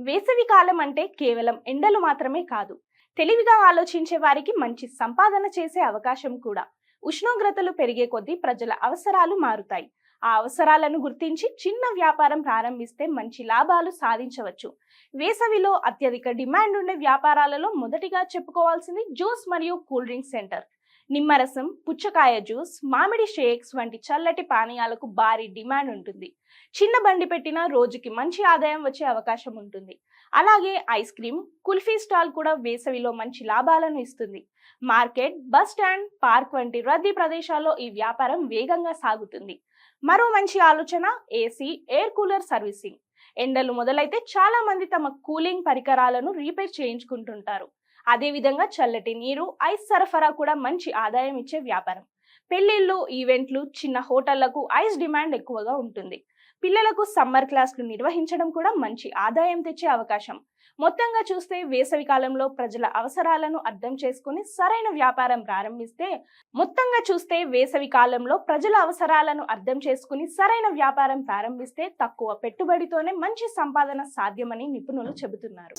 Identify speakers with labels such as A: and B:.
A: వేసవి కాలం అంటే కేవలం ఎండలు మాత్రమే కాదు, తెలివిగా ఆలోచించే వారికి మంచి సంపాదన చేసే అవకాశం కూడా. ఉష్ణోగ్రతలు పెరిగే కొద్దీ ప్రజల అవసరాలు మారుతాయి. ఆ అవసరాలను గుర్తించి చిన్న వ్యాపారం ప్రారంభిస్తే మంచి లాభాలు సాధించవచ్చు. వేసవిలో అత్యధిక డిమాండ్ ఉండే వ్యాపారాలలో మొదటిగా చెప్పుకోవాల్సింది జ్యూస్ మరియు కూల్ డ్రింక్ సెంటర్. నిమ్మరసం, పుచ్చకాయ జ్యూస్, మామిడి షేక్స్ వంటి చల్లటి పానీయాలకు భారీ డిమాండ్ ఉంటుంది. చిన్న బండి పెట్టినా రోజుకి మంచి ఆదాయం వచ్చే అవకాశం ఉంటుంది. అలాగే ఐస్ క్రీమ్, కుల్ఫీ స్టాల్ కూడా వేసవిలో మంచి లాభాలను ఇస్తుంది. మార్కెట్, బస్ స్టాండ్, పార్క్ వంటి రద్దీ ప్రదేశాల్లో ఈ వ్యాపారం వేగంగా సాగుతుంది. మరో మంచి ఆలోచన ఏసీ, ఎయిర్ కూలర్ సర్వీసింగ్. ఎండలు మొదలైతే చాలా మంది తమ కూలింగ్ పరికరాలను రీపేర్ చేయించుకుంటుంటారు. అదేవిధంగా చల్లటి నీరు, ఐస్ సరఫరా కూడా మంచి ఆదాయం ఇచ్చే వ్యాపారం. పెళ్లిళ్ళు, ఈవెంట్లు, చిన్న హోటళ్లకు ఐస్ డిమాండ్ ఎక్కువగా ఉంటుంది. పిల్లలకు సమ్మర్ క్లాసులు నిర్వహించడం కూడా మంచి ఆదాయం తెచ్చే అవకాశం. మొత్తంగా చూస్తే వేసవి కాలంలో ప్రజల అవసరాలను అర్థం చేసుకుని సరైన వ్యాపారం ప్రారంభిస్తే తక్కువ పెట్టుబడితోనే మంచి సంపాదన సాధ్యమని నిపుణులు చెబుతున్నారు.